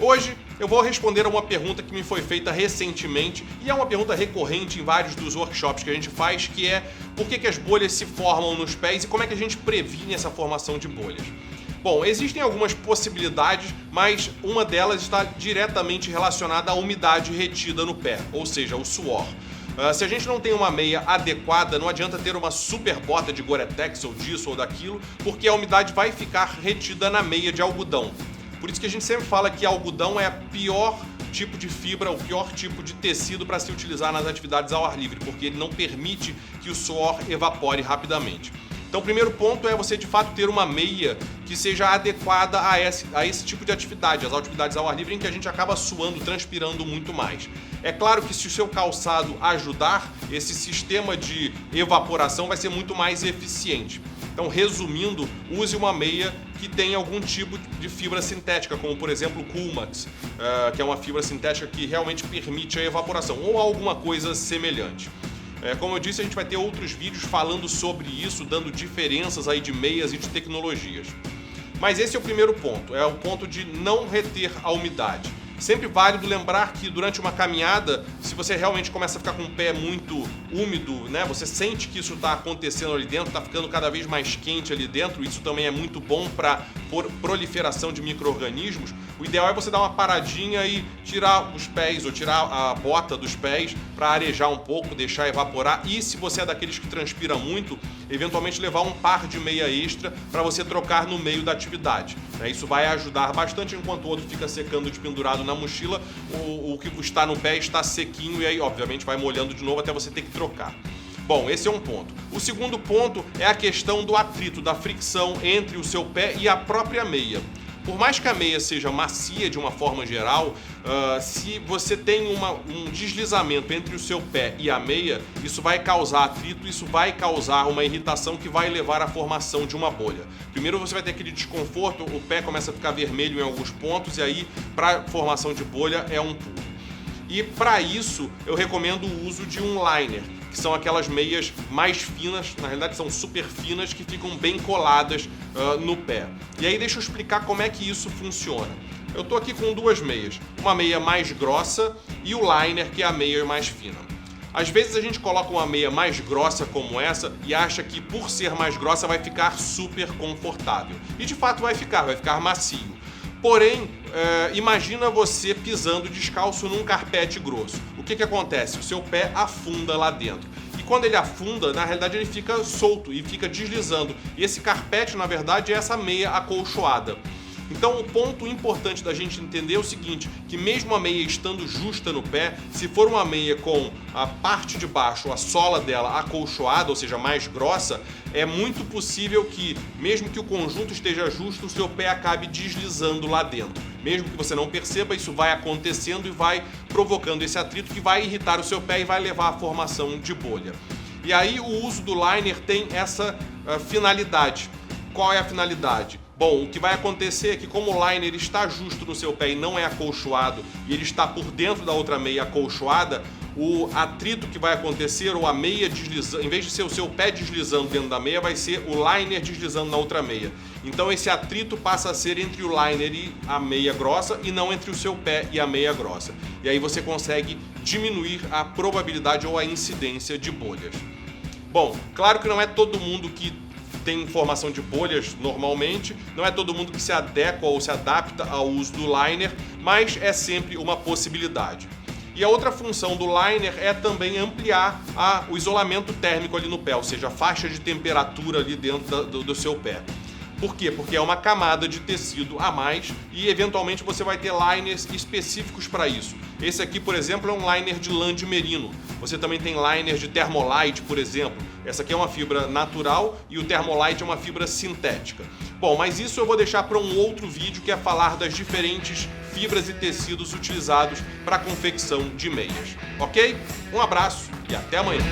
Hoje eu vou responder a uma pergunta que me foi feita recentemente e é uma pergunta recorrente em vários dos workshops que a gente faz, que é por que as bolhas se formam nos pés e como é que a gente previne essa formação de bolhas. Bom, existem algumas possibilidades, mas uma delas está diretamente relacionada à umidade retida no pé, ou seja, o suor. Se a gente não tem uma meia adequada, não adianta ter uma super bota de Gore-Tex ou disso ou daquilo, porque a umidade vai ficar retida na meia de algodão. Por isso que a gente sempre fala que algodão é o pior tipo de fibra, o pior tipo de tecido para se utilizar nas atividades ao ar livre, porque ele não permite que o suor evapore rapidamente. Então o primeiro ponto é você de fato ter uma meia que seja adequada a esse tipo de atividade, as atividades ao ar livre em que a gente acaba suando, transpirando muito mais. É claro que se o seu calçado ajudar, esse sistema de evaporação vai ser muito mais eficiente. Então, resumindo, use uma meia que tenha algum tipo de fibra sintética, como por exemplo o Coolmax, que é uma fibra sintética que realmente permite a evaporação, ou alguma coisa semelhante. Como eu disse, a gente vai ter outros vídeos falando sobre isso, dando diferenças aí de meias e de tecnologias. Mas esse é o primeiro ponto, é o ponto de não reter a umidade. Sempre válido lembrar que durante uma caminhada, se você realmente começa a ficar com o pé muito úmido, né, você sente que isso está acontecendo ali dentro, está ficando cada vez mais quente ali dentro, isso também é muito bom para proliferação de micro-organismos. O ideal é você dar uma paradinha e tirar os pés ou tirar a bota dos pés para arejar um pouco, deixar evaporar. E se você é daqueles que transpira muito, eventualmente levar um par de meia extra para você trocar no meio da atividade. Isso vai ajudar bastante enquanto o outro fica secando de pendurado na mochila, o que está no pé está sequinho e aí obviamente vai molhando de novo até você ter que trocar. Bom, esse é um ponto. O segundo ponto é a questão do atrito, da fricção entre o seu pé e a própria meia. Por mais que a meia seja macia de uma forma geral, se você tem um deslizamento entre o seu pé e a meia, isso vai causar atrito, isso vai causar uma irritação que vai levar à formação de uma bolha. Primeiro você vai ter aquele desconforto, o pé começa a ficar vermelho em alguns pontos e aí para formação de bolha é um pulo. E para isso eu recomendo o uso de um liner, que são aquelas meias mais finas, na realidade são super finas, que ficam bem coladas no pé. E aí deixa eu explicar como é que isso funciona. Eu estou aqui com duas meias, uma meia mais grossa e o liner, que é a meia mais fina. Às vezes a gente coloca uma meia mais grossa como essa e acha que por ser mais grossa vai ficar super confortável. E de fato vai ficar macio. Porém, imagina você pisando descalço num carpete grosso. O que acontece? O seu pé afunda lá dentro. E quando ele afunda, na realidade ele fica solto e fica deslizando. E esse carpete, na verdade, é essa meia acolchoada. Então o ponto importante da gente entender é o seguinte, que mesmo a meia estando justa no pé, se for uma meia com a parte de baixo, a sola dela acolchoada, ou seja, mais grossa, é muito possível que, mesmo que o conjunto esteja justo, o seu pé acabe deslizando lá dentro. Mesmo que você não perceba, isso vai acontecendo e vai provocando esse atrito que vai irritar o seu pé e vai levar à formação de bolha. E aí o uso do liner tem essa finalidade. Qual é a finalidade? Bom, o que vai acontecer é que como o liner está justo no seu pé e não é acolchoado, e ele está por dentro da outra meia acolchoada, o atrito que vai acontecer, ou a meia deslizando, em vez de ser o seu pé deslizando dentro da meia, vai ser o liner deslizando na outra meia. Então esse atrito passa a ser entre o liner e a meia grossa e não entre o seu pé e a meia grossa. E aí você consegue diminuir a probabilidade ou a incidência de bolhas. Bom, claro que não é todo mundo que tem formação de bolhas normalmente, não é todo mundo que se adequa ou se adapta ao uso do liner, mas é sempre uma possibilidade. E a outra função do liner é também ampliar o isolamento térmico ali no pé, ou seja, a faixa de temperatura ali dentro do seu pé. Por quê? Porque é uma camada de tecido a mais e eventualmente você vai ter liners específicos para isso. Esse aqui, por exemplo, é um liner de lã de merino. Você também tem liner de Thermolite, por exemplo. Essa aqui é uma fibra natural e o Thermolite é uma fibra sintética. Bom, mas isso eu vou deixar para um outro vídeo, que é falar das diferentes fibras e tecidos utilizados para a confecção de meias. Ok? Um abraço e até amanhã!